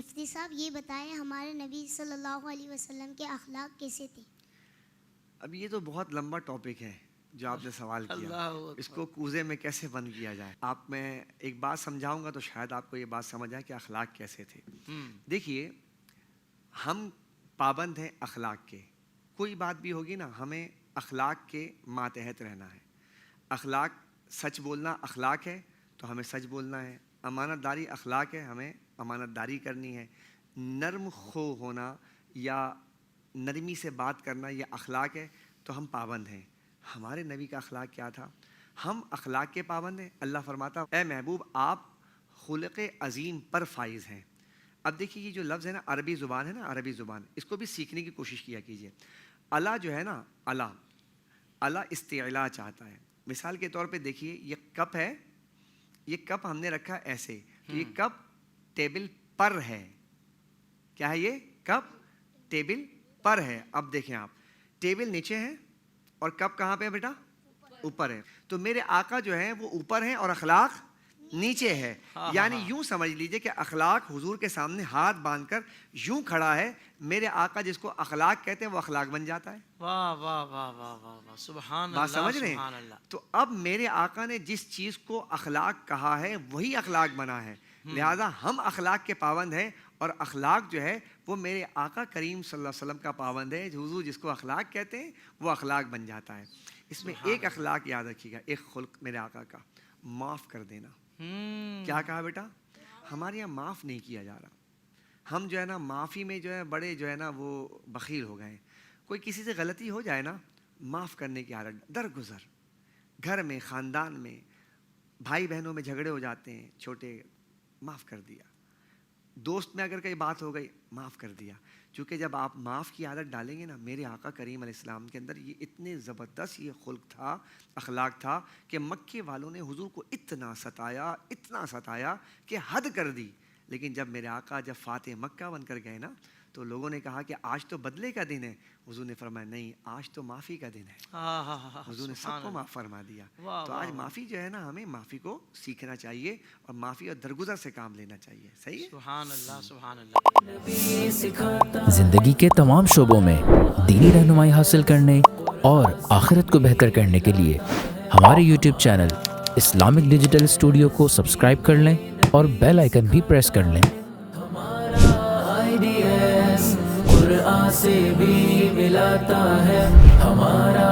مفتی صاحب یہ بتائیں ہمارے نبی صلی اللہ علیہ وسلم کے اخلاق کیسے تھے؟ اب یہ تو بہت لمبا ٹاپک ہے جو آپ نے سوال کیا، اس کو کوزے میں کیسے بند کیا جائے. آپ میں ایک بات سمجھاؤں گا تو شاید آپ کو یہ بات سمجھ آئے کہ اخلاق کیسے تھے. دیکھیے، ہم پابند ہیں اخلاق کے. کوئی بات بھی ہوگی نا، ہمیں اخلاق کے ماتحت رہنا ہے. اخلاق، سچ بولنا اخلاق ہے تو ہمیں سچ بولنا ہے. امانت داری اخلاق ہے، ہمیں امانت داری کرنی ہے. نرم خو ہونا یا نرمی سے بات کرنا یہ اخلاق ہے تو ہم پابند ہیں. ہمارے نبی کا اخلاق کیا تھا؟ ہم اخلاق کے پابند ہیں. اللہ فرماتا اے محبوب آپ خلق عظیم پر فائز ہیں. اب دیکھیے یہ جو لفظ ہے نا، عربی زبان ہے نا، عربی زبان، اس کو بھی سیکھنے کی کوشش کیا کیجیے. اللہ جو ہے نا، اللہ استعلاء چاہتا ہے. مثال کے طور پہ دیکھیے، یہ کپ ہے، یہ کپ ہم نے رکھا ایسے، تو یہ کپ ٹیبل پر ہے. کیا ہے؟ یہ کپ ٹیبل پر ہے. اب دیکھیں آپ، ٹیبل نیچے ہے اور کپ کہاں پہ ہے بیٹا؟ اوپر ہے. تو میرے آقا جو ہے وہ اوپر ہیں اور اخلاق نیچے ہے. یعنی یوں سمجھ لیجئے کہ اخلاق حضور کے سامنے ہاتھ باندھ کر یوں کھڑا ہے. میرے آقا جس کو اخلاق کہتے ہیں وہ اخلاق بن جاتا ہے. واہ واہ واہ واہ واہ، سبحان اللہ، بات سمجھ رہے سبحان ہیں؟ اللہ. تو اب میرے آقا نے جس چیز کو اخلاق کہا ہے وہی اخلاق بنا ہے. لہذا ہم اخلاق کے پابند ہیں اور اخلاق جو ہے وہ میرے آقا کریم صلی اللہ علیہ وسلم کا پابند ہے. حضور جس کو اخلاق کہتے ہیں وہ اخلاق بن جاتا ہے. اس میں ایک اخلاق یاد رکھیے گا، ایک خلق میرے آقا کا، معاف کر دینا. کیا کہا بیٹا؟ ہمارے یہاں معاف نہیں کیا جا رہا. ہم جو ہے نا معافی میں جو ہے بڑے جو ہے نا وہ بخیل ہو گئے ہیں. کوئی کسی سے غلطی ہو جائے نا، معاف کرنے کی عادت درگزر. گھر میں، خاندان میں، بھائی بہنوں میں جھگڑے ہو جاتے ہیں چھوٹے، معاف کر دیا. دوست میں اگر کوئی بات ہو گئی، معاف کر دیا. چونکہ جب آپ معاف کی عادت ڈالیں گے نا، میرے آقا کریم علیہ السلام کے اندر یہ اتنے زبردست یہ خلق تھا، اخلاق تھا کہ مکے والوں نے حضور کو اتنا ستایا کہ حد کر دی. لیکن جب میرے آقا جب فاتح مکہ بن کر گئے نا، تو لوگوں نے کہا کہ آج تو بدلے کا دن ہے. حضور نے فرمایا نہیں، آج تو معافی کا دن ہے. حضور نے سب کو معاف فرما دیا. تو آج معافی جو ہے نا، ہمیں معافی کو سیکھنا چاہیے اور معافی اور درگزر سے کام لینا چاہیے. صحیح ہے؟ سبحان اللہ، سبحان اللہ. زندگی کے تمام شعبوں میں دینی رہنمائی حاصل کرنے اور آخرت کو بہتر کرنے کے لیے ہمارے YouTube channel Islamic digital studio کو سبسکرائب کر لیں اور بیل آئیکن بھی پریس کر لیں. قرآن سے بھی ملاتا ہے ہمارا